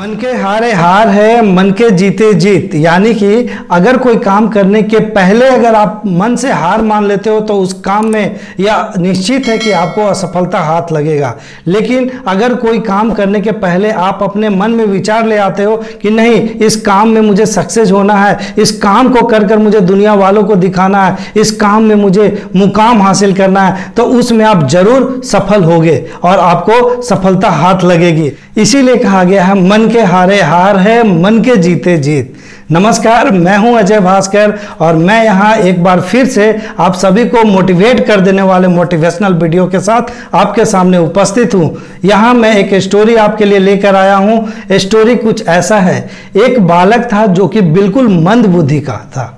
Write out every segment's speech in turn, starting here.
मन के हारे हार है, मन के जीते जीत। यानी कि अगर कोई काम करने के पहले अगर आप मन से हार मान लेते हो तो उस काम में या निश्चित है कि आपको असफलता हाथ लगेगा। लेकिन अगर कोई काम करने के पहले आप अपने मन में विचार ले आते हो कि नहीं, इस काम में मुझे सक्सेस होना है, इस काम को कर कर मुझे दुनिया वालों को दिखाना है, इस काम में मुझे मुकाम हासिल करना है, तो उसमें आप जरूर सफल होगे और आपको सफलता हाथ लगेगी। इसीलिए कहा गया है मन के हारे हार है, मन के जीते जीत। नमस्कार, मैं हूं अजय भास्कर और मैं यहां एक बार फिर से आप सभी को मोटिवेट कर देने वाले मोटिवेशनल वीडियो के साथ आपके सामने उपस्थित हूं। यहां मैं एक स्टोरी आपके लिए लेकर आया हूं। स्टोरी कुछ ऐसा है, एक बालक था जो कि बिल्कुल मंद बुद्धि का था।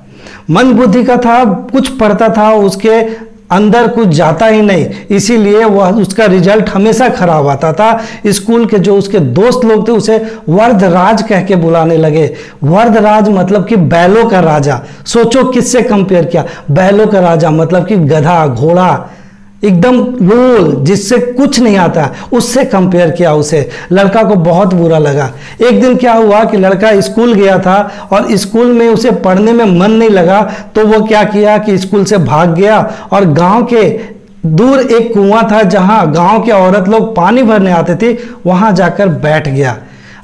मंद बुद्धि का था, कुछ पढ़ता था, उसके अंदर कुछ जाता ही नहीं, इसीलिए वह उसका रिजल्ट हमेशा खराब आता था। स्कूल के जो उसके दोस्त लोग थे उसे वर्धराज कह के बुलाने लगे। वर्धराज मतलब कि बैलों का राजा। सोचो किससे कंपेयर किया, बैलों का राजा मतलब कि गधा, घोड़ा, एकदम लोल, जिससे कुछ नहीं आता, उससे कंपेयर किया उसे। लड़का को बहुत बुरा लगा। एक दिन क्या हुआ कि लड़का स्कूल गया था और स्कूल में उसे पढ़ने में मन नहीं लगा, तो वो क्या किया कि स्कूल से भाग गया और गांव के दूर एक कुआं था जहां गांव के औरत लोग पानी भरने आते थे, वहां जाकर बैठ गया।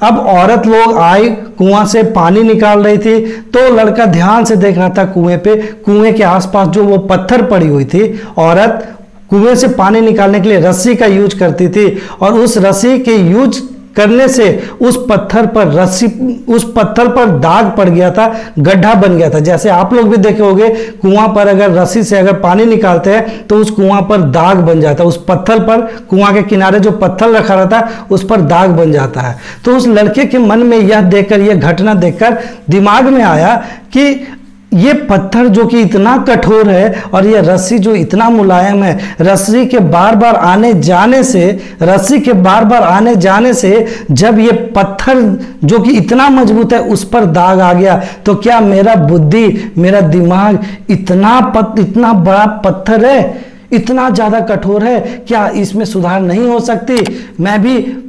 अब औरत लोग आई, कुआं से पानी निकाल रही थी, तो लड़का ध्यान से देख रहा था कुएं पे। कुएं के आसपास जो वो पत्थर पड़ी हुई थी, औरत कुएं से पानी निकालने के लिए रस्सी का यूज करती थी और उस रस्सी के यूज करने से उस पत्थर पर दाग पड़ गया था, गड्ढा बन गया था। जैसे आप लोग भी देखे होंगे, कुआं पर अगर रस्सी से अगर पानी निकालते हैं तो उस कुआं पर दाग बन जाता है, उस पत्थर पर, कुआं के किनारे जो पत्थर रखा रहता है उस पर दाग बन जाता है। तो उस लड़के के मन में यह देखकर, यह घटना देखकर दिमाग में आया कि ये पत्थर जो कि इतना कठोर है और ये रस्सी जो इतना मुलायम है, रस्सी के बार बार आने जाने से जब ये पत्थर जो कि इतना मजबूत है उस पर दाग आ गया, तो क्या मेरा बुद्धि, मेरा दिमाग इतना बड़ा पत्थर है, इतना ज्यादा कठोर है, क्या इसमें सुधार नहीं हो सकती? मैं भी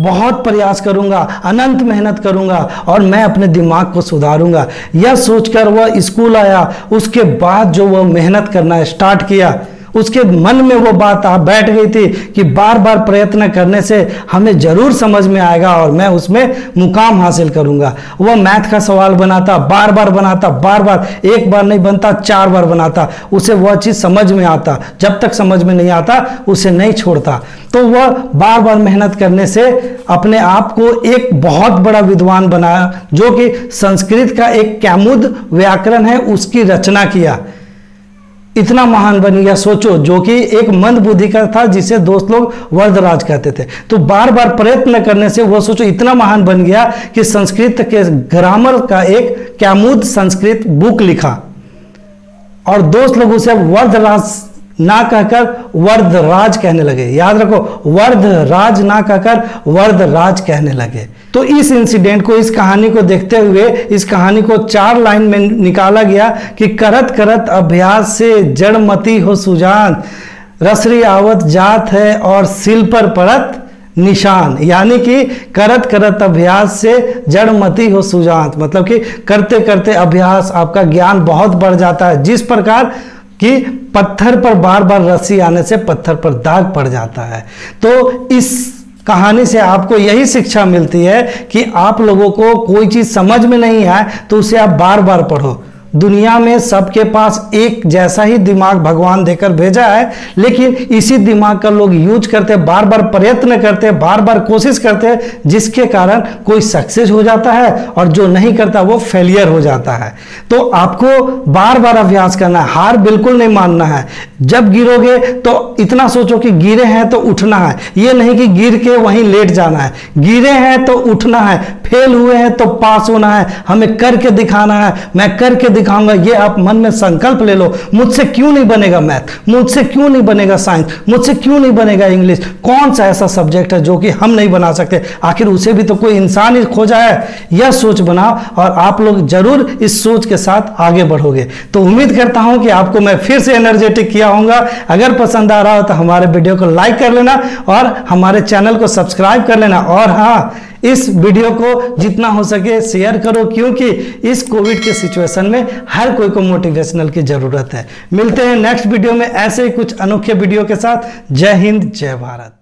बहुत प्रयास करूंगा, अनंत मेहनत करूंगा और मैं अपने दिमाग को सुधारूंगा। यह सोचकर वह स्कूल आया। उसके बाद जो वह मेहनत करना स्टार्ट किया, उसके मन में वो बात आ बैठ गई थी कि बार बार प्रयत्न करने से हमें जरूर समझ में आएगा और मैं उसमें मुकाम हासिल करूंगा। वह मैथ का सवाल बनाता, बार बार बनाता, बार बार, एक बार नहीं बनता, 4 बार बनाता, उसे वह चीज समझ में आता। जब तक समझ में नहीं आता उसे नहीं छोड़ता। तो वह बार बार मेहनत करने से अपने आप को एक बहुत बड़ा विद्वान बनाया, जो कि संस्कृत का एक कैमुद व्याकरण है उसकी रचना किया। इतना महान बन गया, सोचो, जो कि एक मंद बुद्धि का था जिसे दोस्त लोग वर्धराज कहते थे। तो बार बार प्रयत्न करने से वो, सोचो, इतना महान बन गया कि संस्कृत के ग्रामर का एक कैमुद संस्कृत बुक लिखा और दोस्त लोग उसे वर्धराज ना कहकर वर्धराज कहने लगे। याद रखो, वर्धराज ना कहकर वर्धराज कहने लगे। तो इस इंसिडेंट को, इस कहानी को देखते हुए इस कहानी को 4 लाइन में निकाला गया कि करत करत अभ्यास से जड़मती हो सुजान, रसरी आवत जात है और सिल पर पड़त निशान। यानी कि करत करत अभ्यास से जड़मती हो सुजान, मतलब कि करते करते अभ्यास आपका ज्ञान बहुत बढ़ जाता है। जिस प्रकार कि पत्थर पर बार बार रस्सी आने से पत्थर पर दाग पड़ जाता है। तो इस कहानी से आपको यही शिक्षा मिलती है कि आप लोगों को कोई चीज समझ में नहीं आए तो उसे आप बार बार पढ़ो। दुनिया में सबके पास एक जैसा ही दिमाग भगवान देकर भेजा है, लेकिन इसी दिमाग का लोग यूज करते, बार बार प्रयत्न करते, बार बार कोशिश करते, जिसके कारण कोई सक्सेस हो जाता है और जो नहीं करता वो फेलियर हो जाता है। तो आपको बार बार अभ्यास करना है, हार बिल्कुल नहीं मानना है। जब गिरोगे तो इतना सोचो कि गिरे हैं तो उठना है, ये नहीं कि गिर के वहीं लेट जाना है। गिरे हैं तो उठना है, फेल हुए हैं तो पास होना है, हमें करके दिखाना है, मैं करके दिखाऊंगा। ये आप मन में संकल्प ले लो। मुझसे क्यों नहीं बनेगा मैथ, मुझसे क्यों नहीं बनेगा साइंस, मुझसे क्यों नहीं बनेगा इंग्लिश? कौन सा ऐसा सब्जेक्ट है जो कि हम नहीं बना सकते? आखिर उसे भी तो कोई इंसान ही खोजा है। यह सोच बनाओ और आप लोग जरूर इस सोच के साथ आगे बढ़ोगे। तो उम्मीद करता हूं कि आपको मैं फिर से एनर्जेटिक किया होगा। अगर पसंद आ रहा हो तो हमारे वीडियो को लाइक कर लेना और हमारे चैनल को सब्सक्राइब कर लेना। और हाँ, इस वीडियो को जितना हो सके शेयर करो, क्योंकि इस कोविड के सिचुएशन में हर कोई को मोटिवेशनल की जरूरत है। मिलते हैं नेक्स्ट वीडियो में ऐसे ही कुछ अनोखे वीडियो के साथ। जय हिंद, जय भारत।